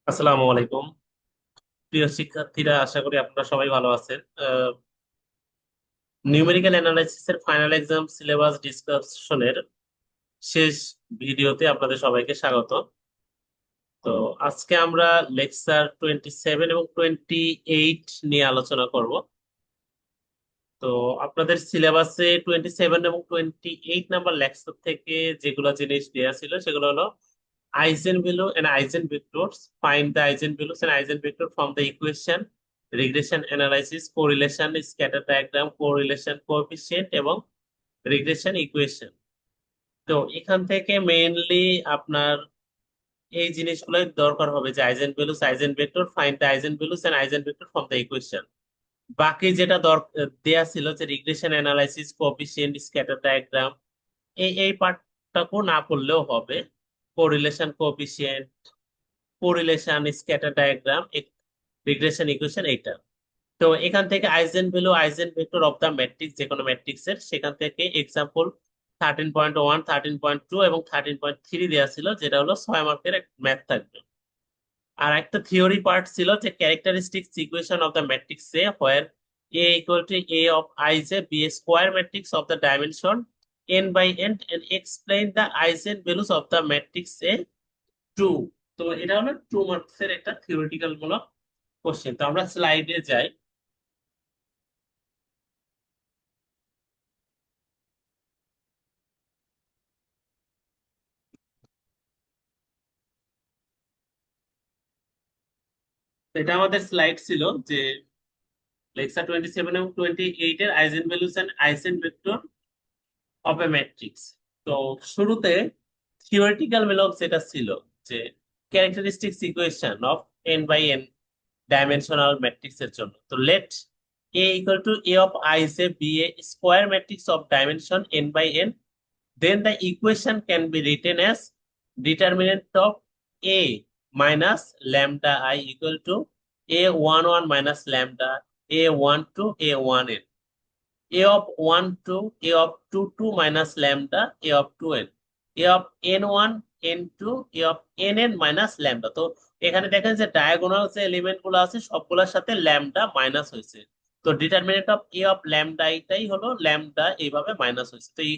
আসসালামু আলাইকুম প্রিয় শিক্ষার্থীরা, আশা করি আপনারা সবাই ভালো আছেন। নিউমেরিক্যাল অ্যানালাইসিস এর ফাইনাল এক্সাম সিলেবাস ডিসকাশনের শেষ ভিডিওতে আপনাদের সবাইকে স্বাগত। তো আজকে আমরা লেকচার 27 এবং 28 নিয়ে আলোচনা করব। তো আপনাদের সিলেবাসে 27 এবং 28 নাম্বার লেকচার থেকে যেগুলো জিনিস দেওয়া ছিল সেগুলো হলো Eigenvalue and eigenvectors. Find the eigenvalues and eigenvector from the equation, regression analysis, correlation, scatter diagram, correlation coefficient এবং regression equation. তো এখান থেকে মেইনলি আপনার এই জিনিসগুলোই দরকার হবে যে eigenvalues, eigenvector, find the eigenvalues and eigenvector from the equation. বাকি যেটা দেয়া ছিল যে regression analysis, coefficient, scatter diagram, এই পার্টটাকেও না পড়লেও হবে। Correlation coefficient, correlation, scatter diagram, regression equation, এইটা। তো এখান থেকে eigen value, eigen vector of the matrix, যে কোনো ম্যাট্রিক্স এর, সেখান থেকে এক্সাম্পল 13.1, 13.2 এবং 13.3 দেওয়া ছিল, যেটা হলো 6 মার্কের ম্যাথ থাকবে। আর একটা থিওরি পার্ট ছিল যে characteristics equation of the matrix A, where A equal to A of I J be A square matrix of the dimension n by n and explain the eigenvalues of the matrix A 2। তো এটা হলো 2 marks এর একটা theoretical মূলক question. তো আমরা স্লাইডে যাই। তো এটা আমাদের স্লাইড ছিল যে লেকচার 27 এবং 28 এর eigen values and eigen vector of a matrix. তো শুরুতে থিওরিটিক্যাল মূলক যেটা ছিল যে characteristics equation of n by n dimensional matrix এর জন্য। তো let a equal to a অফ I say be a square matrix of dimension n by n, then the equation can be written as determinant of a minus lambda I equal to a11 minus lambda a12 a1n, a of 1 to a of 2 2 minus lambda a of 2n, a of n1 n2 a of nn minus lambda। তো এখানে দেখেন যে diagonal যে element গুলো আছে সবগুলোর সাথে lambda minus হয়েছে। তো determinant of A of lambda এটাই হলো ল্যামডা, এইভাবে মাইনাস হয়েছে। তো এই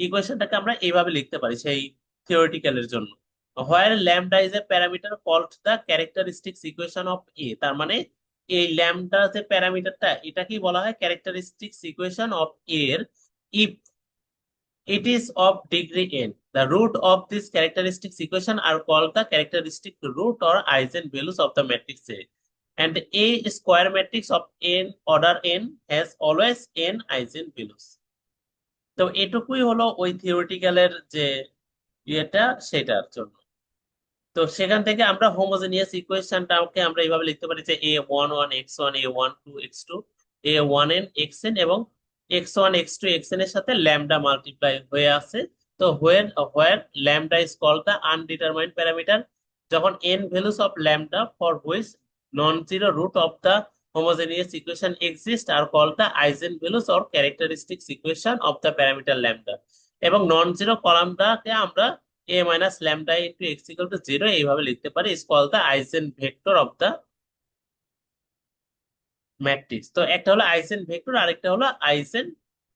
ইকুয়েশনটাকে আমরা এইভাবে লিখতে পারি সেই থিওরিটিক্যালের জন্য। Where lambda is a parameter called the characteristics equation of A. তার মানে এই ল্যামডা যে প্যারামিটারটা, এটাকেই বলা হয় ক্যারেক্টারিস্টিক্স ইকুয়েশন অফ এর, if it is of degree n. The root of this characteristics equation are called the characteristic root or eigenvalues of the matrix A. And A square matrix of n order n has always n eigenvalues. তো এটুকুই হলো ওই থিওরিটিক্যালের যে ইয়েটা, সেটার জন্য। তো সেখান থেকে আমরা হোমোজেনিয়াস ইকুয়েশনটাকে আমরা এইভাবে লিখতে পারি যে a11 x1 a12 x2 a1n xn এবং x1 x2 xn এর সাথে ল্যামডা মাল্টিপ্লাই হয়ে আছে। তো where where lambda is called the undetermined parameter, যখন n values of lambda for which non zero root of the homogeneous equation exist are called the eigen values or characteristics equation of the parameter lambda. এবং non zero কলামটাকে আমরা a minus lambda into x equal to 0 এইভাবে লিখতে পারি, is called the eigenvector of the matrix। তো একটা হলো eigen vector, আরেকটা হলো আইজেন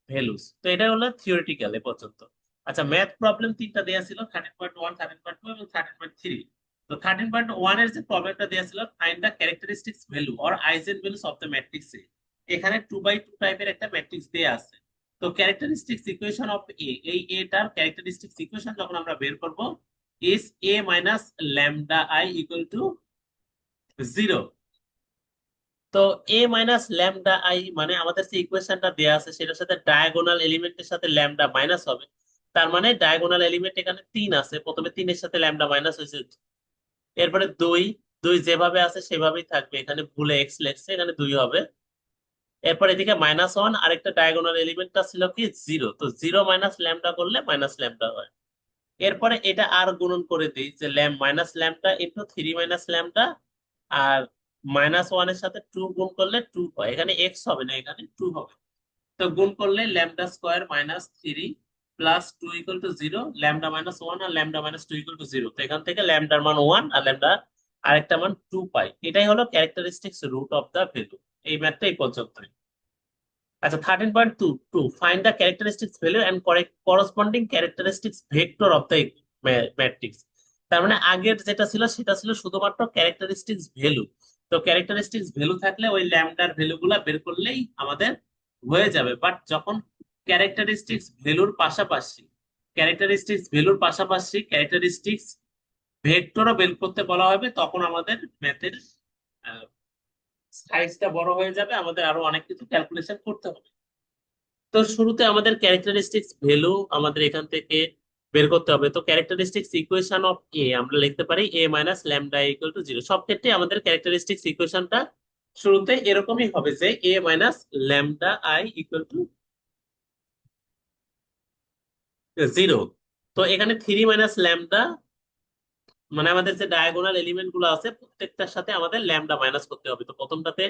ভ্যালুস। তো এটা হলো থিওরিটিক্যাল এ পর্যন্ত। আচ্ছা, ম্যাথ প্রবলেম তিনটা দেওয়া ছিল, 13.1, 13.2 এবং 13.3। তো 13.1 এর যে প্রবলেমটা দেওয়া ছিল, find the characteristics value or eigen values of the matrix A. এখানে 2 by 2 টাইপের একটা ম্যাট্রিক্স দেওয়া আছে। তো ক্যারেক্টারিস্টিক্স ইকুয়েশন অফ এ, এই এটার ক্যারেক্টারিস্টিক্স ইকুয়েশন যখন আমরা বের করব, is a minus lambda I equal to 0। তো এ মাইনাস ল্যামডা আই মানে আমাদের যে ইকুয়েশনটা দেয়া আছে সেটার সাথে ডায়াগোনাল এলিমেন্টের সাথে ল্যামডা মাইনাস হবে। তার মানে ডায়াগোনাল এলিমেন্ট এখানে 3 আছে, প্রথমে 3 এর সাথে ল্যামডা মাইনাস হয়েছে। এরপরে 2, 2 যেভাবে আছে সেভাবেই থাকবে, এখানে ভুলে এক্স লেখছে, এখানে 2 হবে। এরপর এদিকে -1, আরেকটা ডায়াগোনাল এলিমেন্টটা ছিল কি 0, তো 0 মাইনাস ল্যামডা করলে মাইনাস ল্যামডা হয়। এরপরে এটা আর গুণন করে দিই যে minus lambda into 3 minus lambda, আর -1 এর সাথে 2 গুণ করলে 2 হয়, এখানে এক্স হবে না, এখানে 2 হবে। তো গুণ করলে lambda square minus 3 plus 2 equal to 0, lambda -1 আর ল্যামডা -2 ইকুয়াল টু 0। তো এখান থেকে ল্যামডার মান 1 আর ল্যামডা আর একটা মান 2 পাই। এটাই হলো characteristics root of the value. এই ম্যাথটা এই পর্যন্তই। আচ্ছা, 13.2 find the characteristics value and corresponding characteristics vector of the matrix. তার মানে আগের যেটা ছিল সেটা ছিল শুধুমাত্র ক্যারেক্টারিস্টিক্স ভ্যালু। তো ক্যারেক্টারিস্টিক্স ভ্যালু থাকলে ওই ল্যামডার ভ্যালু গুলা বের করলেই আমাদের হয়ে যাবে। বাট যখন ক্যারেক্টারিস্টিক্স ভ্যালুর পাশাপাশি ক্যারেক্টারিস্টিক্স ভেক্টরও বের করতে বলা হবে, তখন আমাদের ম্যাথের সাইজটা বড় হয়ে যাবে, আমাদের আরো অনেক কিছু ক্যালকুলেশন করতে হবে। তো শুরুতে আমাদের ক্যারেক্টারিস্টিক্স ভ্যালু আমাদের এখান থেকে বের করতে হবে। তো ক্যারেক্টারিস্টিক্স ইকুয়েশন অফ এ আমরা লিখতে পারি A minus lambda equal to zero. সব ক্ষেত্রে আমাদের ক্যারেক্টারিস্টিক্স ইকুয়েশনটা শুরুতে এরকমই হবে যে A minus lambda I equal to zero. তো এখানে থ্রি মাইনাস ল্যামডা, মানে আমাদের যে ডায়াগোনাল এলিমেন্ট গুলো আছে প্রত্যেকটার সাথে আমাদের ল্যামডা মাইনাস করতে হবে। তো প্রথমটাতে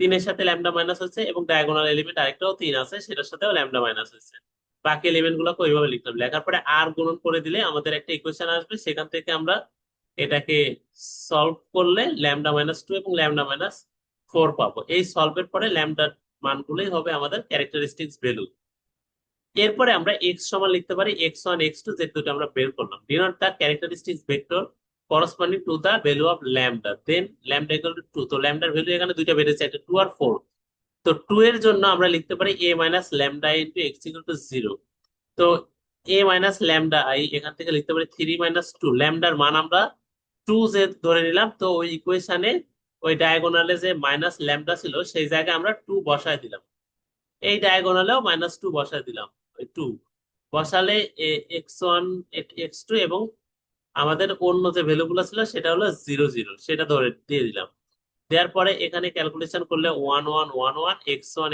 তিনের সাথে ল্যামডা মাইনাস হচ্ছে এবং ডায়াগোনাল এলিমেন্ট আরেকটাও তিন আছে, সেটার সাথেও ল্যামডা মাইনাস হচ্ছে। বাকি এলিমেন্ট গুলোকে ওইভাবে লিখতে হবে। লেখার পরে আর গুণন করে দিলে আমাদের একটা ইকুয়েশন আসবে, সেখান থেকে আমরা এটাকে সলভ করলে ল্যামডা মাইনাস টু এবং ল্যামডা মাইনাস ফোর পাবো। এই সলভের পরে ল্যামডার মানগুলোই হবে আমাদের ক্যারেক্টারিস্টিক্স ভ্যালু। এরপরে আমরা এক্স সমান লিখতে পারি এক্স ওয়ান এক্স টু, যে দুটো আমরা বের করলাম, denote the characteristics vector corresponding to the value of lambda, then lambda equal to two. তো ল্যামডার ভ্যালু এখানে দুইটা বেড়েছে, একটা টু আর ফোর। তো টু এর জন্য আমরা লিখতে পারি A minus lambda into X equal to zero. তো এ মাইনাস ল্যামডা আই এখান থেকে লিখতে পারি থ্রি মাইনাস টু। ল্যামডার মান আমরা টু যে ধরে নিলাম, তো ওই ইকুয়েশনে ওই ডায়াগোনালে যে মাইনাস ল্যামডা ছিল সেই জায়গায় আমরা টু বসায় দিলাম। এই ডায়াগোনালেও মাইনাস টু বসায় দিলাম। ওই টু বসালে এক্স ওয়ান এক্স টু এবং আমাদের অন্য যে ভ্যালু গুলো ছিল সেটা হলো জিরো জিরো, সেটা ধরে দিয়ে দিলাম। দেওয়ার পরে এখানে ক্যালকুলেশন করলে one one one one X one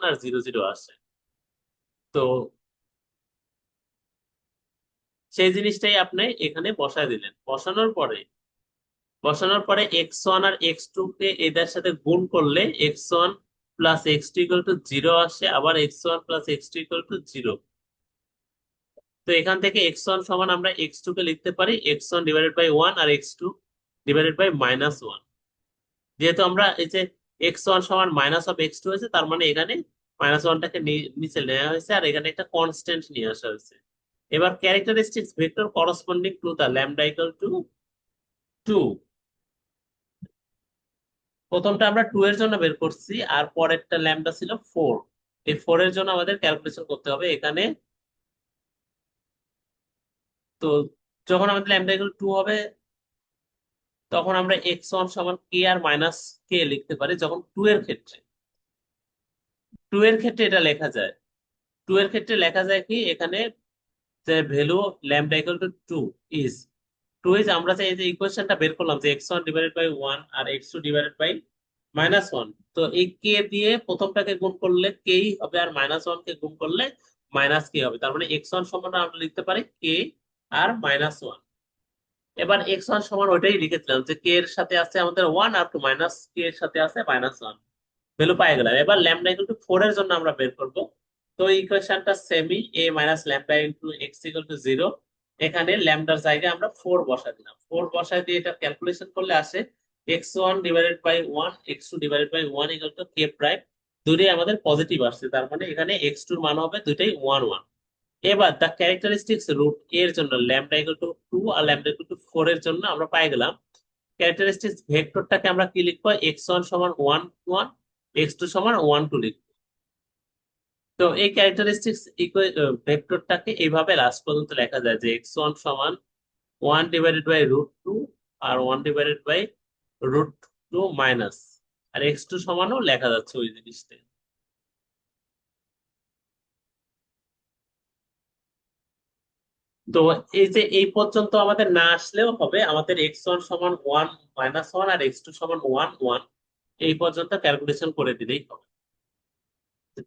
আর জিরো জিরো আসে। তো সেই জিনিসটাই আপনি এখানে বসায় দিলেন। বসানোর পরে এক্স ওয়ান আর এক্স টু কে এদের সাথে গুণ করলে X one plus X two equal to zero আসে, আবার X one plus X two equal to zero. তো এখান থেকে এক্স ওয়ান সমান আমরা এক্স টু কে লিখতে পারি X one divided by one আর x two divided by minus one. যেহেতু আমরা এই যে এক্স ওয়ান সমান মাইনাস অফ এক্স টু হয়েছে, তার মানে এখানে মাইনাস ওয়ানটাকে নিচে নেওয়া হয়েছে আর এখানে একটা কনস্ট্যান্ট নিয়ে আসা হয়েছে। এবার characteristics vector corresponding to the lambda equal to two. প্রথমটা আমরা টু এর জন্য বের করছি আর পরেরটা ল্যামডা ছিল ফোর। এই ফোর এর জন্য আমাদের ক্যালকুলেশন করতে হবে এখানে। তো যখন আমাদের ল্যামডা ইকুয়াল টু হবে তখন আমরা এক্স ওয়ান সমান কে আর মাইনাস কে লিখতে পারি। যখন টু এর ক্ষেত্রে এটা লেখা যায়। টু এর ক্ষেত্রে লেখা যায় কি এখানে যে value lambda equal to two is আমরা যে এই যে ইকুয়েশনটা বের করলাম যে x one divided by one আর x two divided by minus one. তো এই কে দিয়ে প্রথমটাকে গুণ করলে কেই হবে আর মাইনাস ওয়ান কে গুণ করলে মাইনাস কে হবে। তার মানে এক্স ওয়ান সমান আমরা লিখতে পারি কে আর মাইনাস ওয়ান। এবার এক্স ওয়ান সমান ওইটাই লিখেছিলাম যে কে এর সাথে আছে আমাদের ওয়ান আর মাইনাস কে এর সাথে আছে মাইনাস ওয়ান। ভ্যালু পাই গেলাম। এবার ল্যামডা ইকুয়াল টু ফোর এর জন্য আমরা বের করব। তো ইকুয়েশনটা same, A minus lambda into X equal to zero. এখানে ল্যামডার জায়গায় আমরা ফোর বসাই দিলাম। ফোর বসাই দিয়ে এটা ক্যালকুলেশন করলে আসে x one divided by one x two divided by one equal to k prime. দুটোই আমাদের পজিটিভ আসছে, তার মানে এখানে এক্স টুর মান হবে দুইটাই ওয়ান ওয়ান। এবার দ্য ক্যারেক্টারিস্টিক্স রুট এর জন্য ল্যামডা ইকুয়াল টু টু আর ল্যামডা ইকুয়াল টু ফোর এর জন্য আমরা পাই গেলাম ক্যারেক্টারিস্টিক্স ভেক্টরটাকে আমরা কি লিখবো এক্স ওয়ান সমান ওয়ান ওয়ান এক্স টু সমান ওয়ান টু লিখবো। তো এই ক্যারেক্টারিস্টিক্স ভেক্টরটাকে এইভাবে লাস্ট পর্যন্ত লেখা যায় যে এক্স ওয়ান সমান one divided by root two আর one divided by root two minus, আর এক্স টু সমানও লেখা যাচ্ছে ওই জিনিসটা। তো এই যে এই পর্যন্ত আমাদের না আসলেও হবে, আমাদের এক্স ওয়ান সমান ওয়ান মাইনাস ওয়ান আর এক্স টু সমান ওয়ান ওয়ান এই পর্যন্ত ক্যালকুলেশন করে দিলেই হবে।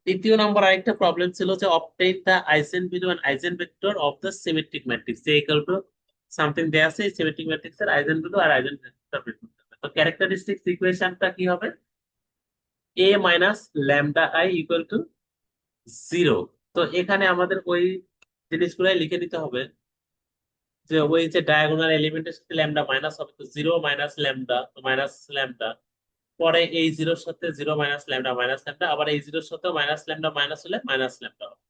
তৃতীয় নম্বর আরেকটা প্রবলেম ছিল যে obtain the eigen value and eigen vector of the symmetric matrix, যে ইকুয়াল টু সামথিং দেয়া আছে এই সিমেট্রিক ম্যাট্রিক্স এর আইজেন ভ্যালু আর আইজেন ভেক্টর বের করতে হবে। তো ক্যারেক্টারিস্টিক্স ইকুয়েশনটা কি হবে A minus lambda I equal to zero. তো এখানে আমাদের ওই জিনিসগুলাই লিখে নিতে হবে যে ওই যে ডায়াগোনাল এলিমেন্টের সাথে ল্যামডা মাইনাস হবে, তো zero minus lambda, minus lambda, পরে এই জিরোর সাথে zero minus lambda minus lambda, আবার এই জিরোর সাথে মাইনাস ল্যামডা মাইনাস হলে মাইনাস ল্যামডা হবে,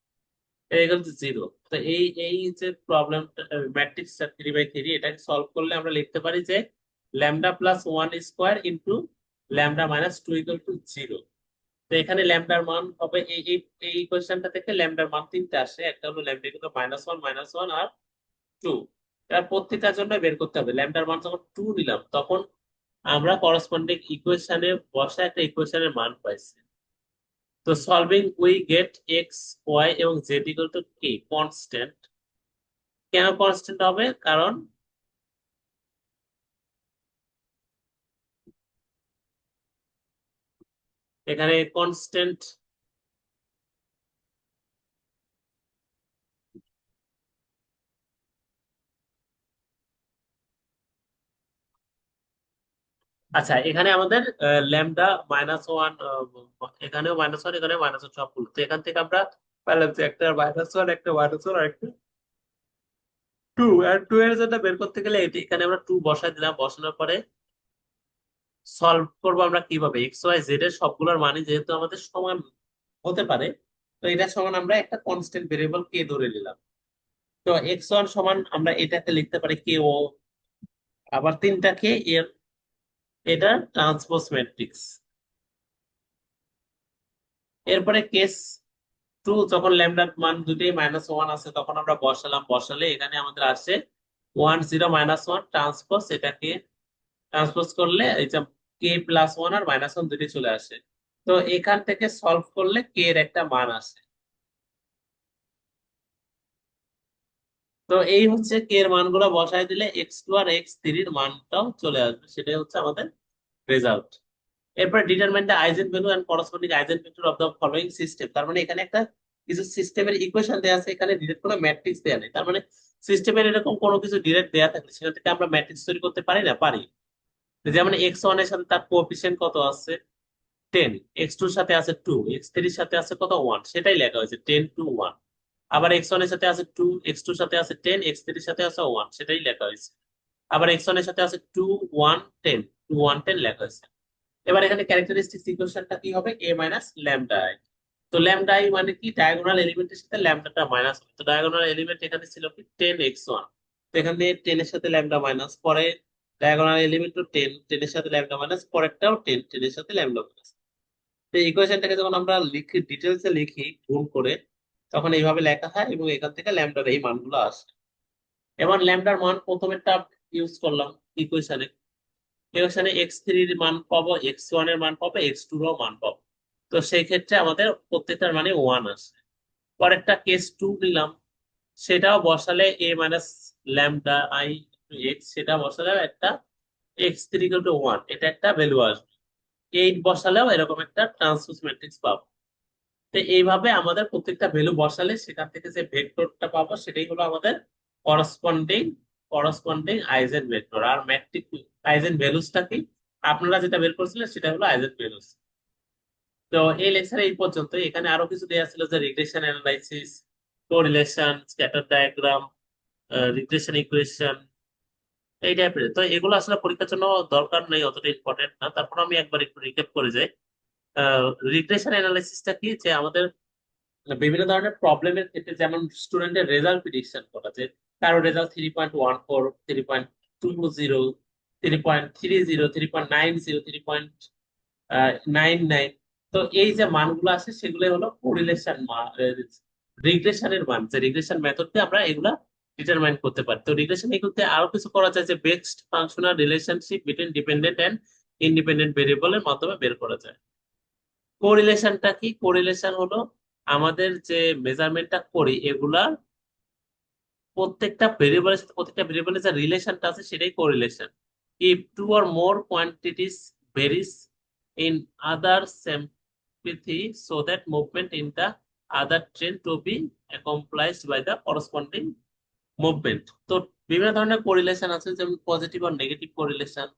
এগুলো জিরো। তো এই এই যে প্রবলেমটা ম্যাট্রিক্সটা 3/3, এটাকে সলভ করলে আমরা লিখতে পারি যে lambda plus one square into lambda minus two equal to zero. তো এখানে ল্যামডার মান হবে এই এই এই ইকুয়েশনটা থেকে ল্যামডার মান তিনটা আসে, একটা হলো lambda equal to minus one আর টু। এবার প্রত্যেকটার জন্য বের করতে হবে। ল্যামডার মান যখন টু নিলাম তখন আমরা করসপন্ডিং ইকুয়েশনে বসা একটা ইকুয়েশনের মান পাইছি। তো solving we get x y এবং জেড ইকুয়াল টু কি কনস্ট্যান্ট। কেন কনস্ট্যান্ট হবে? কারণ এখানে কনস্ট্যান্ট, আচ্ছা এখানে আমাদের ল্যামডা মাইনাস ওয়ান, এখানেও মাইনাস ওয়ান, এখানে মাইনাস ওয়ান সবগুলো, তো এখান থেকে আমরা পেলাম যে একটা মাইনাস ওয়ান, একটা মাইনাস ওয়ান আর একটা টু। আর টু এর জন্য বের করতে গেলে এখানে আমরা টু বসাই দিলাম, বসানোর পরে সলভ করবো আমরা কিভাবে, এক্স ওয়াই জেড এর সবগুলোর মানই যেহেতু আমাদের সমান হতে পারে, তো এটা সমান আমরা একটা কনস্ট্যান্ট ভেরিয়েবল কে ধরে নিলাম। তো এক্স ওয়ান সমান আমরা এটাকে লিখতে পারি কে ও, আবার তিনটাকে এর, এটা ট্রান্সপোজ ম্যাট্রিক্স। এরপরে কেস টু, যখন ল্যামডার মান দুটোই মাইনাস ওয়ান আছে তখন আমরা বসালাম, বসালে এখানে আমাদের আসে one zero minus one transpose, এটাকে ট্রান্সপোজ করলে এই যে কে প্লাস ওয়ান আর মাইনাস ওয়ান দুটি চলে আসে। তো এখান থেকে সলভ করলে কে এর একটা মান আসে। তো এই হচ্ছে কে এর মানগুলো বসায় দিলে এক্স টু আর এক্স থ্রির মানটাও চলে আসবে, সেটাই হচ্ছে আমাদের রেজাল্ট। এরপর determine the eigen value and corresponding eigen vector of the following system. তার মানে এখানে একটা কিছু সিস্টেমের ইকুয়েশন দেওয়া আছে, এখানে ডিরেক্ট কোনো ম্যাট্রিক্স দেওয়া নেই। তার মানে সিস্টেমের এরকম কোনো কিছু ডিরেক্ট দেওয়া থাকলে সেখান থেকে আমরা ম্যাট্রিক্স তৈরি করতে পারি না? পারি। যেমন এক্স ওয়ান এর সাথে তার কোএফিসিয়েন্ট কত আছে? 10। এক্স টুর সাথে আছে 2, এক্স থ্রির সাথে আছে কত? 1, সেটাই লেখা হয়েছে 10 to 1। আবার এক্স ওয়ান এর সাথে আছে 2, এক্স টুর সাথে আছে 10, এক্স থ্রির সাথে আছে 1, সেটাই লেখা হয়েছে। আবার এক্স ওয়ান এর সাথে আছে 2 1 10, 2 1 10 লেখা হয়েছে। এবার এখানে ক্যারেক্টারিস্টিক ইকুয়েশনটা কি হবে? A minus lambda I. তো ল্যামডা আই মানে কি? ডায়াগোনাল এলিমেন্টের সাথে ল্যামডাটা মাইনাস হবে। তো ডায়াগোনাল এলিমেন্ট এখানে ছিল কি 10x1, তো এখান থেকে 10 এর সাথে ল্যামডা মাইনাস, পরে ডায়াগোনাল এলিমেন্ট টু 10, 10 এর সাথে ল্যামডা মাইনাস, পরেরটাও 10, 10 এর সাথে ল্যামডা মাইনাস। তো ইকুয়েশনটাকে যখন আমরা লিখি, ডিটেলসে লিখি গুণ করে, তখন এইভাবে লেখা হয় এবং এখান থেকে ল্যামডার এই মানগুলো আসে। এবার ল্যামডার মান প্রথমেরটা ইউজ করলাম ইকুয়েশনে, এখানে এক্স থ্রির মান পাবো, এক্স ওয়ান এর মান পাবো, এক্স টুর মান পাবো। তো সেই ক্ষেত্রে আমাদের প্রত্যেকটার মানে ওয়ান আসে। পরেরটা কেস টু নিলাম, সেটাও বসালে এ মাইনাস ল্যামডা আই এক্স, সেটা বসালেও একটা x three equal to one, এটা একটা ভ্যালু আসবে। এইট বসালেও এরকম একটা ট্রান্সপোজ ম্যাট্রিক্স পাবো। তো এইভাবে আমাদের প্রত্যেকটা ভ্যালু বসালে সেখান থেকে যে ভেক্টরটা পাবো সেটাই হলো আমাদের করসপন্ডিং করসপন্ডিং আইজেন ভেক্টর। আর ম্যাট্রিক আইজেন ভ্যালুসটা কি? আপনারা যেটা বের করছিলেন সেটা হলো আইজেন ভ্যালুস। তো এই লেকচারে এই পর্যন্ত। এখানে আরো কিছু দেওয়া ছিল, যে regression analysis, correlation, scatter diagram, regression equation, এই টাইপের। তো এগুলো আসলে পরীক্ষার জন্য দরকার নেই, অতটা ইম্পর্টেন্ট না, তারপর আমি একবার একটু রিক্যাপ করে যাই। রিগ্রেশন অ্যানালাইসিসটা কি? যে আমাদের বিভিন্ন ধরনের প্রবলেমের ক্ষেত্রে, যেমন স্টুডেন্টের রেজাল্ট প্রিডিকশন করা, যে কারো রেজাল্ট 3.14, 3.20, 3.30, 3.90, 3.99, তো এই যে মানগুলো আছে সেগুলো হলো কোরিলেশন মান, রিগ্রেশনের মান, যে রিগ্রেশন মেথড দিয়ে আমরা এগুলা ডিটারমাইন করতে পারি। তো রিগ্রেশন এগুলোতে আরো কিছু করা যায়, যে best functional relationship between dependent and independent ভেরিয়েবলের মাধ্যমে বের করা যায়। কোরিলেশনটা কি? কোরিলেশন হলো আমাদের যে মেজারমেন্টটা করি এগুলা প্রত্যেকটা ভেরিয়েবলের সাথে, প্রত্যেকটা ভেরিয়েবলের যে রিলেশনটা আছে সেটাই correlation. If two or more quantities varies in other sympathy, so that movement in the other train to be accomplished by the corresponding movement. তো বিভিন্ন ধরনের কোরিলেশন আছে, যেমন পজিটিভ আর negative correlation,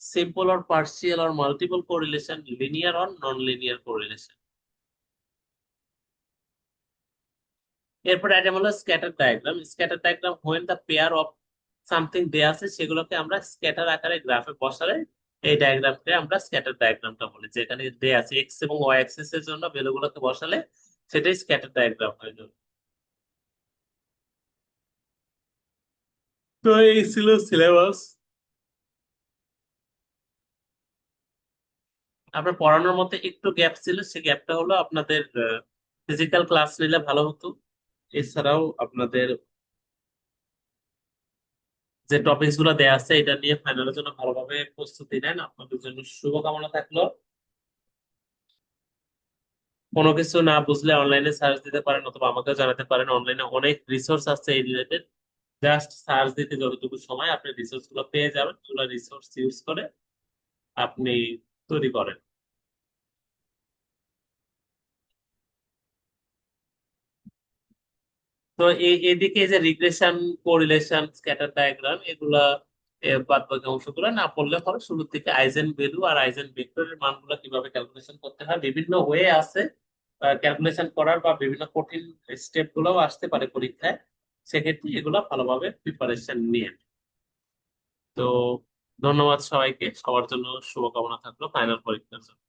simple or partial or multiple correlation, linear or non-linear correlation। এরপর item হলো scatter diagram. Scatter diagram when the pair of something দেয়া আছে সেগুলোকে আমরা স্ক্যাটার আকারে গ্রাফে বসালে এই ডায়াগ্রামকে আমরা স্ক্যাটার ডায়াগ্রামটা বলি। যেখানে দেয়া আছে এক্স এবং ওয়াই অ্যাক্সিস এর জন্য ভ্যালুগুলোকে বসালে সেটাই স্ক্যাটার ডায়াগ্রাম হয়ে যাবে। তো এই ছিল সিলেবাস। আপনার পড়ানোর মধ্যে একটু গ্যাপ ছিল, সে গ্যাপটা হলো আপনাদের ফিজিক্যাল ক্লাস নিলে ভালো হতো। এছাড়াও আপনাদের যে টপিকস গুলো দেয়া আছে এটা নিয়ে ফাইনালের জন্য ভালোভাবে প্রস্তুতি নেন। আপনাদের জন্য শুভকামনা থাকলো। কোনো কিছু না বুঝলে অনলাইনে সার্চ দিতে পারেন অথবা আমাকেও জানাতে পারেন। অনলাইনে অনেক রিসোর্স আছে এই রিলেটেড। জাস্ট সার্চ দিতে যতটুকু সময় আপনি রিসোর্স গুলো পেয়ে যাবেন, ওগুলো রিসোর্স ইউজ করে আপনি তৈরি করেন। তো এদিকে যে রিগ্রেশন, কোরিলেশন, স্ক্যাটার ডায়াগ্রাম এগুলা বাদ বাকি অংশগুলো না পড়লে পরে শুরু থেকে আইজেন ভ্যালু আর আইজেন ভেক্টরের মানগুলো কিভাবে ক্যালকুলেশন করতে হয় বিভিন্ন ওয়ে আছে ক্যালকুলেশন করার, বা বিভিন্ন কঠিন স্টেপ গুলোও আসতে পারে পরীক্ষায়। সেক্ষেত্রে এগুলো ভালোভাবে প্রিপারেশন নিয়ে। তো ধন্যবাদ সবাইকে, সবার জন্য শুভকামনা থাকলো ফাইনাল পরীক্ষার জন্য।